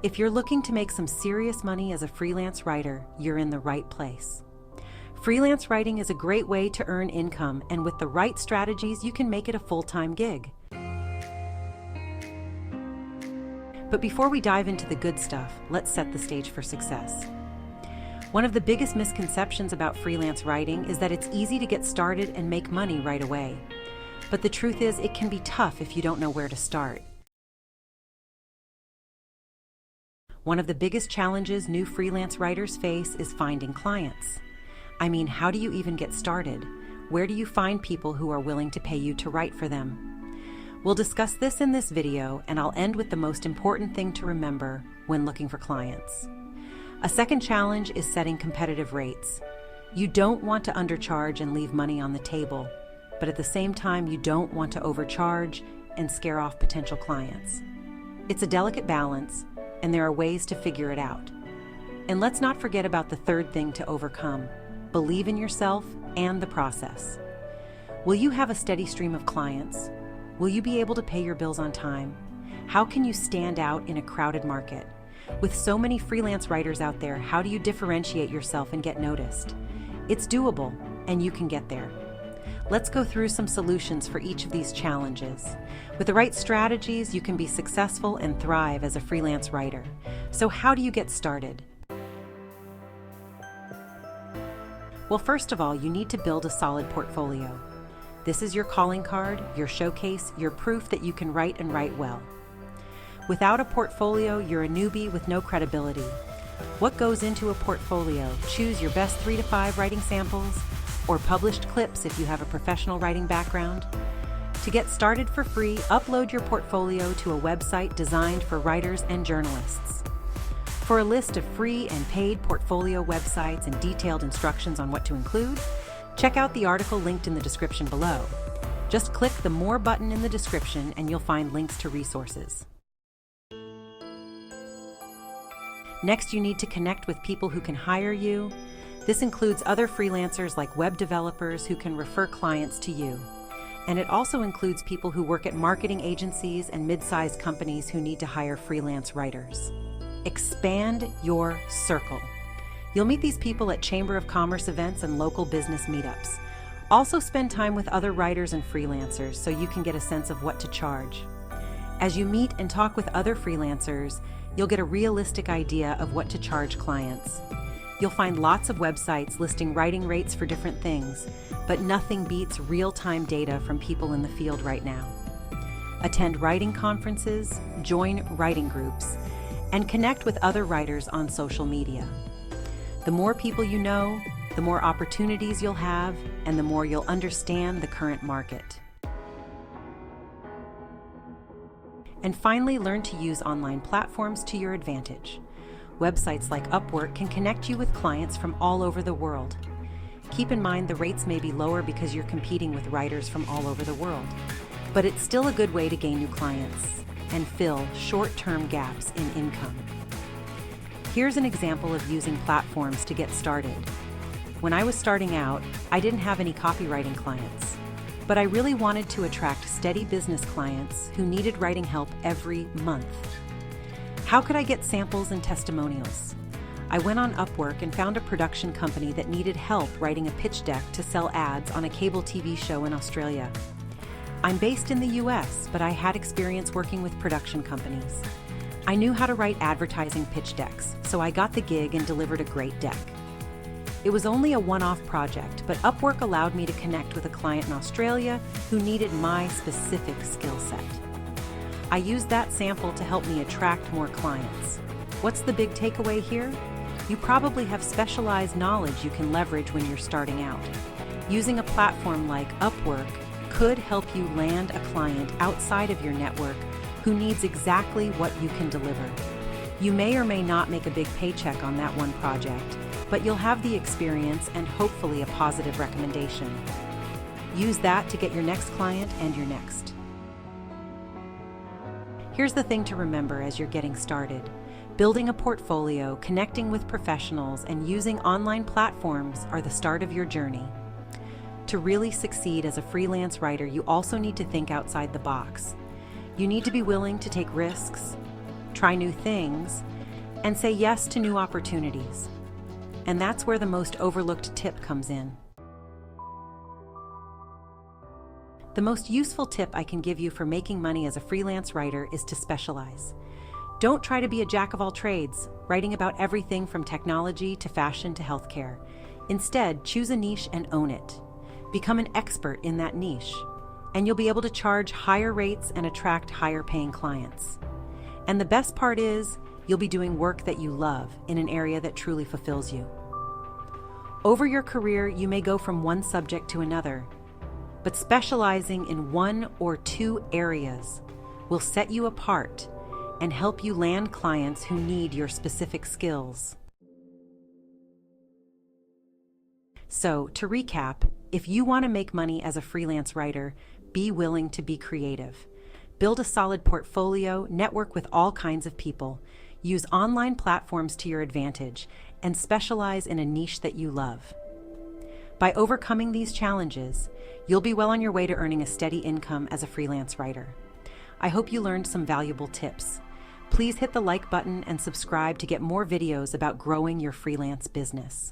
If you're looking to make some serious money as a freelance writer, you're in the right place. Freelance writing is a great way to earn income, and with the right strategies, you can make it a full-time gig. But before we dive into the good stuff, let's set the stage for success. One of the biggest misconceptions about freelance writing is that it's easy to get started and make money right away. But the truth is, it can be tough if you don't know where to start. One of the biggest challenges new freelance writers face is finding clients. I mean, how do you even get started? Where do you find people who are willing to pay you to write for them? We'll discuss this in this video, and I'll end with the most important thing to remember when looking for clients. A second challenge is setting competitive rates. You don't want to undercharge and leave money on the table, but at the same time, you don't want to overcharge and scare off potential clients. It's a delicate balance, and there are ways to figure it out. And let's not forget about the third thing to overcome: believe in yourself and the process. Will you have a steady stream of clients? Will you be able to pay your bills on time? How can you stand out in a crowded market? With so many freelance writers out there, how do you differentiate yourself and get noticed? It's doable, and you can get there. Let's go through some solutions for each of these challenges. With the right strategies, you can be successful and thrive as a freelance writer. So how do you get started? Well, first of all, you need to build a solid portfolio. This is your calling card, your showcase, your proof that you can write and write well. Without a portfolio, you're a newbie with no credibility. What goes into a portfolio? Choose your best 3 to 5 writing samples, or published clips if you have a professional writing background. To get started for free, upload your portfolio to a website designed for writers and journalists. For a list of free and paid portfolio websites and detailed instructions on what to include, check out the article linked in the description below. Just click the More button in the description and you'll find links to resources. Next, you need to connect with people who can hire you. This includes other freelancers like web developers who can refer clients to you. And it also includes people who work at marketing agencies and mid-sized companies who need to hire freelance writers. Expand your circle. You'll meet these people at Chamber of Commerce events and local business meetups. Also spend time with other writers and freelancers so you can get a sense of what to charge. As you meet and talk with other freelancers, you'll get a realistic idea of what to charge clients. You'll find lots of websites listing writing rates for different things, but nothing beats real-time data from people in the field right now. Attend writing conferences, join writing groups, and connect with other writers on social media. The more people you know, the more opportunities you'll have, and the more you'll understand the current market. And finally, learn to use online platforms to your advantage. Websites like Upwork can connect you with clients from all over the world. Keep in mind the rates may be lower because you're competing with writers from all over the world, but it's still a good way to gain new clients and fill short-term gaps in income. Here's an example of using platforms to get started. When I was starting out, I didn't have any copywriting clients, but I really wanted to attract steady business clients who needed writing help every month. How could I get samples and testimonials? I went on Upwork and found a production company that needed help writing a pitch deck to sell ads on a cable TV show in Australia. I'm based in the US, but I had experience working with production companies. I knew how to write advertising pitch decks, so I got the gig and delivered a great deck. It was only a one-off project, but Upwork allowed me to connect with a client in Australia who needed my specific skill set. I used that sample to help me attract more clients. What's the big takeaway here? You probably have specialized knowledge you can leverage when you're starting out. Using a platform like Upwork could help you land a client outside of your network who needs exactly what you can deliver. You may or may not make a big paycheck on that one project, but you'll have the experience and hopefully a positive recommendation. Use that to get your next client and your next. Here's the thing to remember as you're getting started. Building a portfolio, connecting with professionals, and using online platforms are the start of your journey. To really succeed as a freelance writer, you also need to think outside the box. You need to be willing to take risks, try new things, and say yes to new opportunities. And that's where the most overlooked tip comes in. The most useful tip I can give you for making money as a freelance writer is to specialize. Don't try to be a jack of all trades, writing about everything from technology to fashion to healthcare. Instead, choose a niche and own it. Become an expert in that niche, and you'll be able to charge higher rates and attract higher paying clients. And the best part is, you'll be doing work that you love in an area that truly fulfills you. Over your career, you may go from one subject to another, but specializing in one or two areas will set you apart and help you land clients who need your specific skills. So, to recap, if you want to make money as a freelance writer, be willing to be creative. Build a solid portfolio, network with all kinds of people, use online platforms to your advantage, and specialize in a niche that you love. By overcoming these challenges, you'll be well on your way to earning a steady income as a freelance writer. I hope you learned some valuable tips. Please hit the like button and subscribe to get more videos about growing your freelance business.